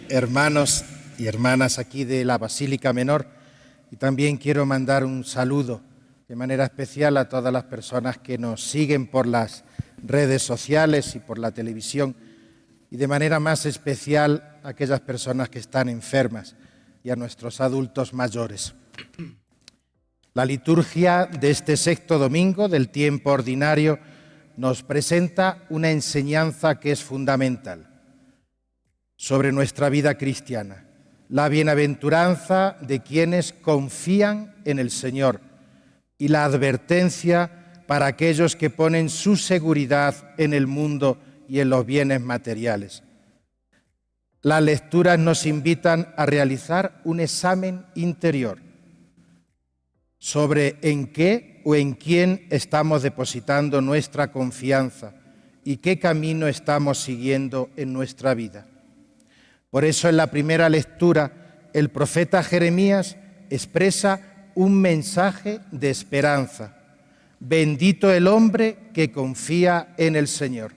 hermanos y hermanas aquí de la Basílica Menor, y también quiero mandar un saludo de manera especial a todas las personas que nos siguen por las redes sociales y por la televisión, y de manera más especial a aquellas personas que están enfermas y a nuestros adultos mayores. La liturgia de este sexto domingo del tiempo ordinario nos presenta una enseñanza que es fundamental sobre nuestra vida cristiana, la bienaventuranza de quienes confían en el Señor y la advertencia para aquellos que ponen su seguridad en el mundo y en los bienes materiales. Las lecturas nos invitan a realizar un examen interior sobre en qué o en quién estamos depositando nuestra confianza y qué camino estamos siguiendo en nuestra vida. Por eso en la primera lectura el profeta Jeremías expresa un mensaje de esperanza. Bendito el hombre que confía en el Señor.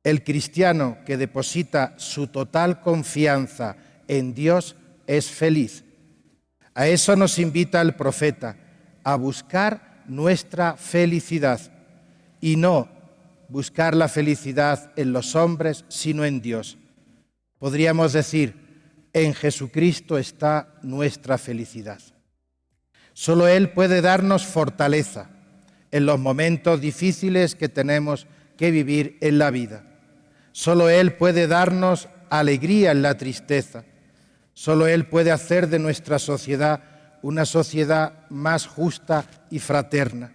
El cristiano que deposita su total confianza en Dios es feliz. A eso nos invita el profeta, a buscar nuestra felicidad y no buscar la felicidad en los hombres, sino en Dios. Podríamos decir, en Jesucristo está nuestra felicidad. Solo Él puede darnos fortaleza en los momentos difíciles que tenemos que vivir en la vida. Solo Él puede darnos alegría en la tristeza. Solo Él puede hacer de nuestra sociedad una sociedad más justa y fraterna,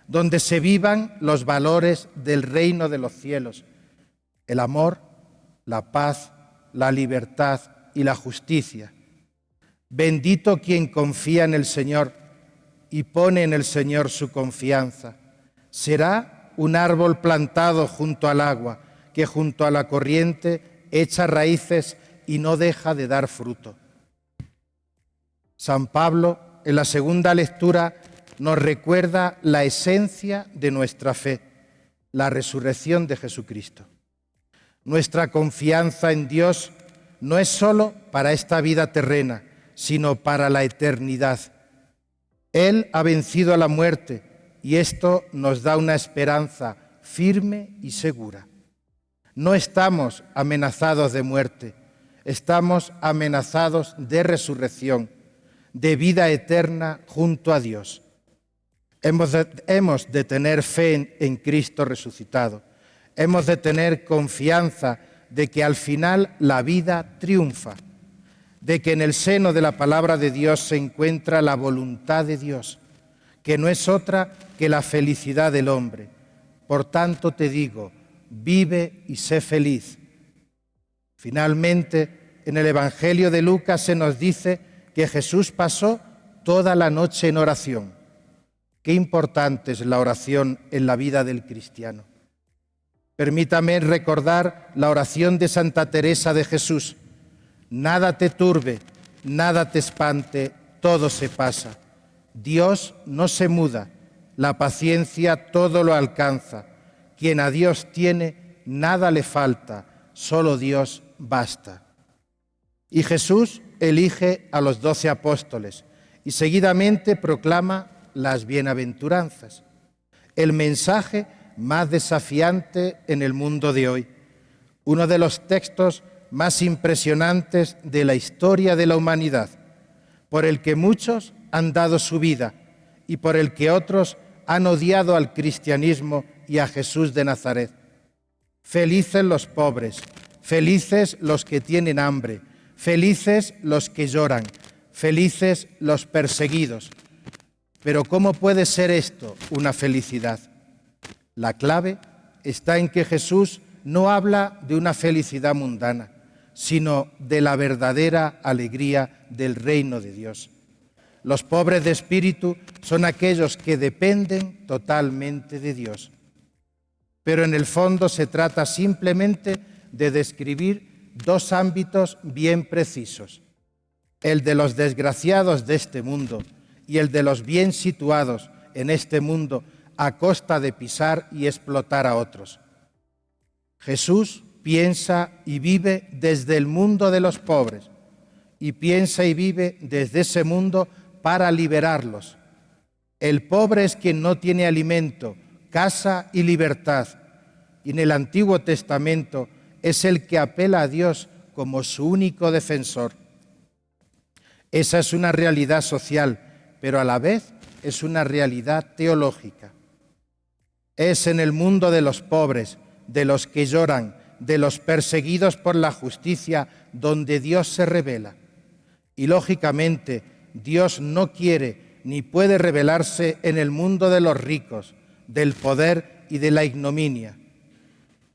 donde se vivan los valores del reino de los cielos, el amor, la paz, la libertad y la justicia. Bendito quien confía en el Señor y pone en el Señor su confianza. Será un árbol plantado junto al agua, que junto a la corriente echa raíces y no deja de dar fruto. San Pablo, en la segunda lectura, nos recuerda la esencia de nuestra fe, la resurrección de Jesucristo. Nuestra confianza en Dios no es solo para esta vida terrena, sino para la eternidad. Él ha vencido a la muerte y esto nos da una esperanza firme y segura. No estamos amenazados de muerte, estamos amenazados de resurrección, de vida eterna junto a Dios. Hemos de tener fe en Cristo resucitado. Hemos de tener confianza de que al final la vida triunfa, de que en el seno de la palabra de Dios se encuentra la voluntad de Dios, que no es otra que la felicidad del hombre. Por tanto te digo, vive y sé feliz. Finalmente, en el Evangelio de Lucas se nos dice que Jesús pasó toda la noche en oración. Qué importante es la oración en la vida del cristiano. Permítame recordar la oración de Santa Teresa de Jesús. Nada te turbe, nada te espante, todo se pasa. Dios no se muda, la paciencia todo lo alcanza. Quien a Dios tiene, nada le falta, solo Dios basta. Y Jesús elige a los 12 apóstoles y seguidamente proclama las bienaventuranzas, el mensaje más desafiante en el mundo de hoy, uno de los textos más impresionantes de la historia de la humanidad, por el que muchos han dado su vida y por el que otros han odiado al cristianismo y a Jesús de Nazaret. Felices los pobres, felices los que tienen hambre, felices los que lloran, felices los perseguidos. Pero ¿cómo puede ser esto una felicidad? La clave está en que Jesús no habla de una felicidad mundana, sino de la verdadera alegría del reino de Dios. Los pobres de espíritu son aquellos que dependen totalmente de Dios. Pero en el fondo se trata simplemente de describir dos ámbitos bien precisos: el de los desgraciados de este mundo y el de los bien situados en este mundo a costa de pisar y explotar a otros. Jesús piensa y vive desde el mundo de los pobres y piensa y vive desde ese mundo para liberarlos. El pobre es quien no tiene alimento, casa y libertad, y en el Antiguo Testamento es el que apela a Dios como su único defensor. Esa es una realidad social, pero a la vez es una realidad teológica. Es en el mundo de los pobres, de los que lloran, de los perseguidos por la justicia, donde Dios se revela. Y lógicamente, Dios no quiere ni puede revelarse en el mundo de los ricos, del poder y de la ignominia.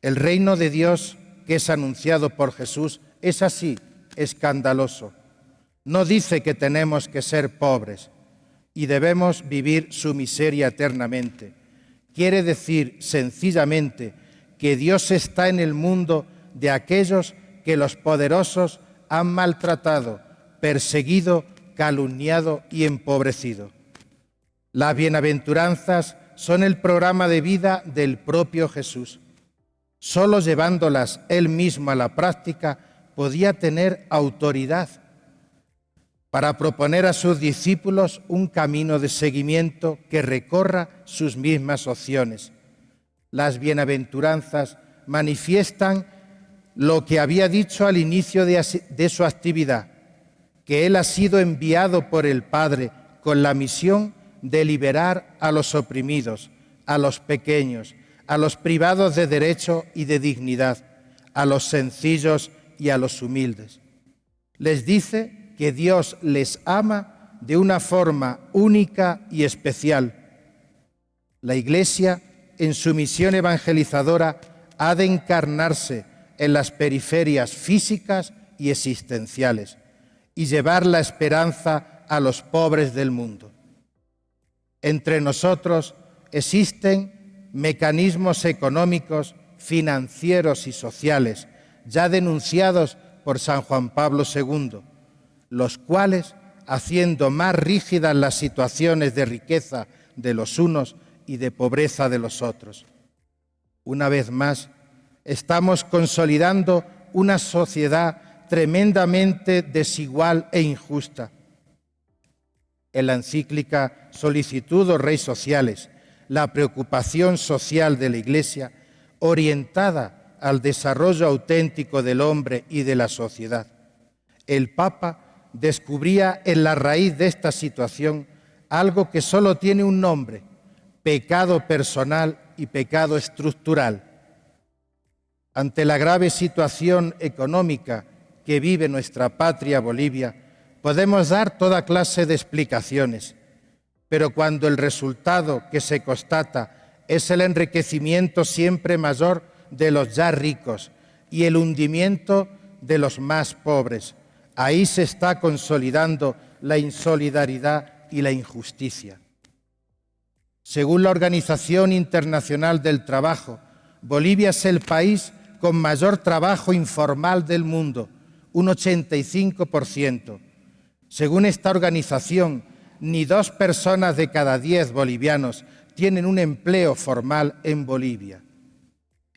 El reino de Dios, que es anunciado por Jesús, es así, escandaloso. No dice que tenemos que ser pobres y debemos vivir su miseria eternamente. Quiere decir sencillamente que Dios está en el mundo de aquellos que los poderosos han maltratado, perseguido, calumniado y empobrecido. Las bienaventuranzas son el programa de vida del propio Jesús. Solo llevándolas él mismo a la práctica podía tener autoridad para proponer a sus discípulos un camino de seguimiento que recorra sus mismas opciones. Las bienaventuranzas manifiestan lo que había dicho al inicio de su actividad, que él ha sido enviado por el Padre con la misión de liberar a los oprimidos, a los pequeños, a los privados de derecho y de dignidad, a los sencillos y a los humildes. Les dice que Dios les ama de una forma única y especial. La Iglesia, en su misión evangelizadora, ha de encarnarse en las periferias físicas y existenciales y llevar la esperanza a los pobres del mundo. Entre nosotros existen mecanismos económicos, financieros y sociales ya denunciados por San Juan Pablo II, los cuales, haciendo más rígidas las situaciones de riqueza de los unos y de pobreza de los otros. Una vez más, estamos consolidando una sociedad tremendamente desigual e injusta. En la encíclica Solicitudo Rei Sociales, la preocupación social de la Iglesia, orientada al desarrollo auténtico del hombre y de la sociedad, el Papa descubría en la raíz de esta situación algo que solo tiene un nombre: pecado personal y pecado estructural. Ante la grave situación económica que vive nuestra patria Bolivia, podemos dar toda clase de explicaciones, pero cuando el resultado que se constata es el enriquecimiento siempre mayor de los ya ricos y el hundimiento de los más pobres, ahí se está consolidando la insolidaridad y la injusticia. Según la Organización Internacional del Trabajo, Bolivia es el país con mayor trabajo informal del mundo, un 85%. Según esta organización, ni 2 personas de cada 10 bolivianos tienen un empleo formal en Bolivia.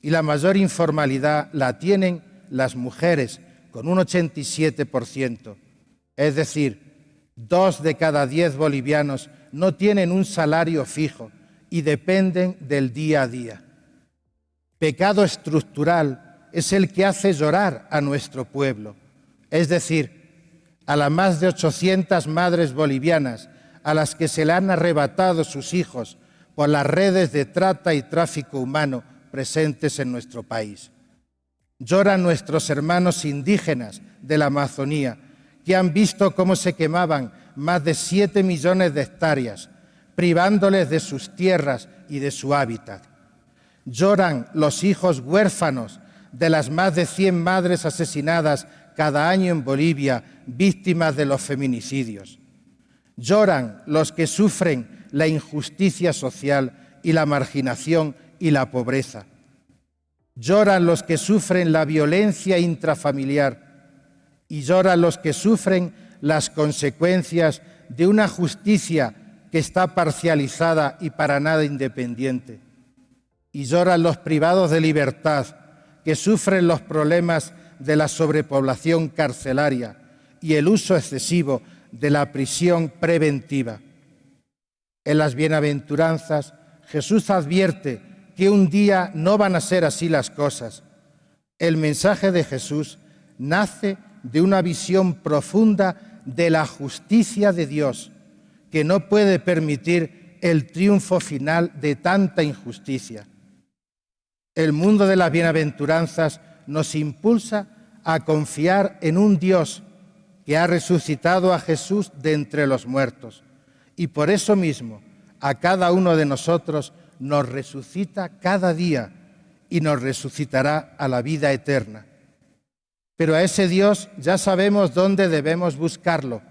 Y la mayor informalidad la tienen las mujeres, con un 87%. Es decir, 2 de cada 10 bolivianos no tienen un salario fijo y dependen del día a día. Pecado estructural es el que hace llorar a nuestro pueblo, es decir, a las más de 800 madres bolivianas a las que se le han arrebatado sus hijos por las redes de trata y tráfico humano presentes en nuestro país. Lloran nuestros hermanos indígenas de la Amazonía, que han visto cómo se quemaban más de 7 millones de hectáreas, privándoles de sus tierras y de su hábitat. Lloran los hijos huérfanos de las más de 100 madres asesinadas cada año en Bolivia, víctimas de los feminicidios. Lloran los que sufren la injusticia social y la marginación y la pobreza. Lloran los que sufren la violencia intrafamiliar y lloran los que sufren las consecuencias de una justicia que está parcializada y para nada independiente. Y lloran los privados de libertad, que sufren los problemas de la sobrepoblación carcelaria y el uso excesivo de la prisión preventiva. En las bienaventuranzas, Jesús advierte que un día no van a ser así las cosas. El mensaje de Jesús nace de una visión profunda de la justicia de Dios, que no puede permitir el triunfo final de tanta injusticia. El mundo de las bienaventuranzas nos impulsa a confiar en un Dios que ha resucitado a Jesús de entre los muertos, y por eso mismo a cada uno de nosotros nos resucita cada día y nos resucitará a la vida eterna. Pero a ese Dios ya sabemos dónde debemos buscarlo,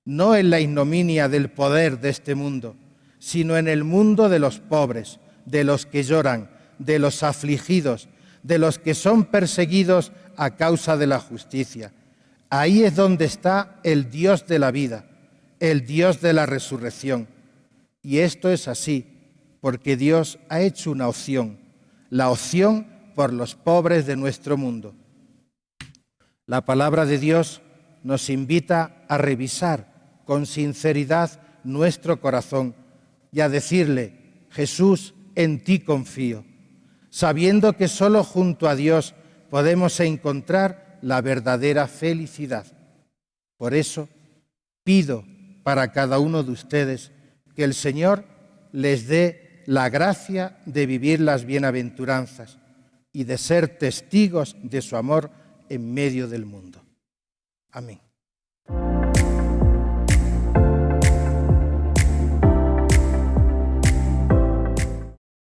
no en la ignominia del poder de este mundo, sino en el mundo de los pobres, de los que lloran, de los afligidos, de los que son perseguidos a causa de la justicia. Ahí es donde está el Dios de la vida, el Dios de la resurrección. Y esto es así, porque Dios ha hecho una opción, la opción por los pobres de nuestro mundo. La palabra de Dios nos invita a revisar con sinceridad nuestro corazón y a decirle: Jesús, en ti confío, sabiendo que solo junto a Dios podemos encontrar la verdadera felicidad. Por eso, pido para cada uno de ustedes que el Señor les dé la gracia de vivir las bienaventuranzas y de ser testigos de su amor en medio del mundo. Amén.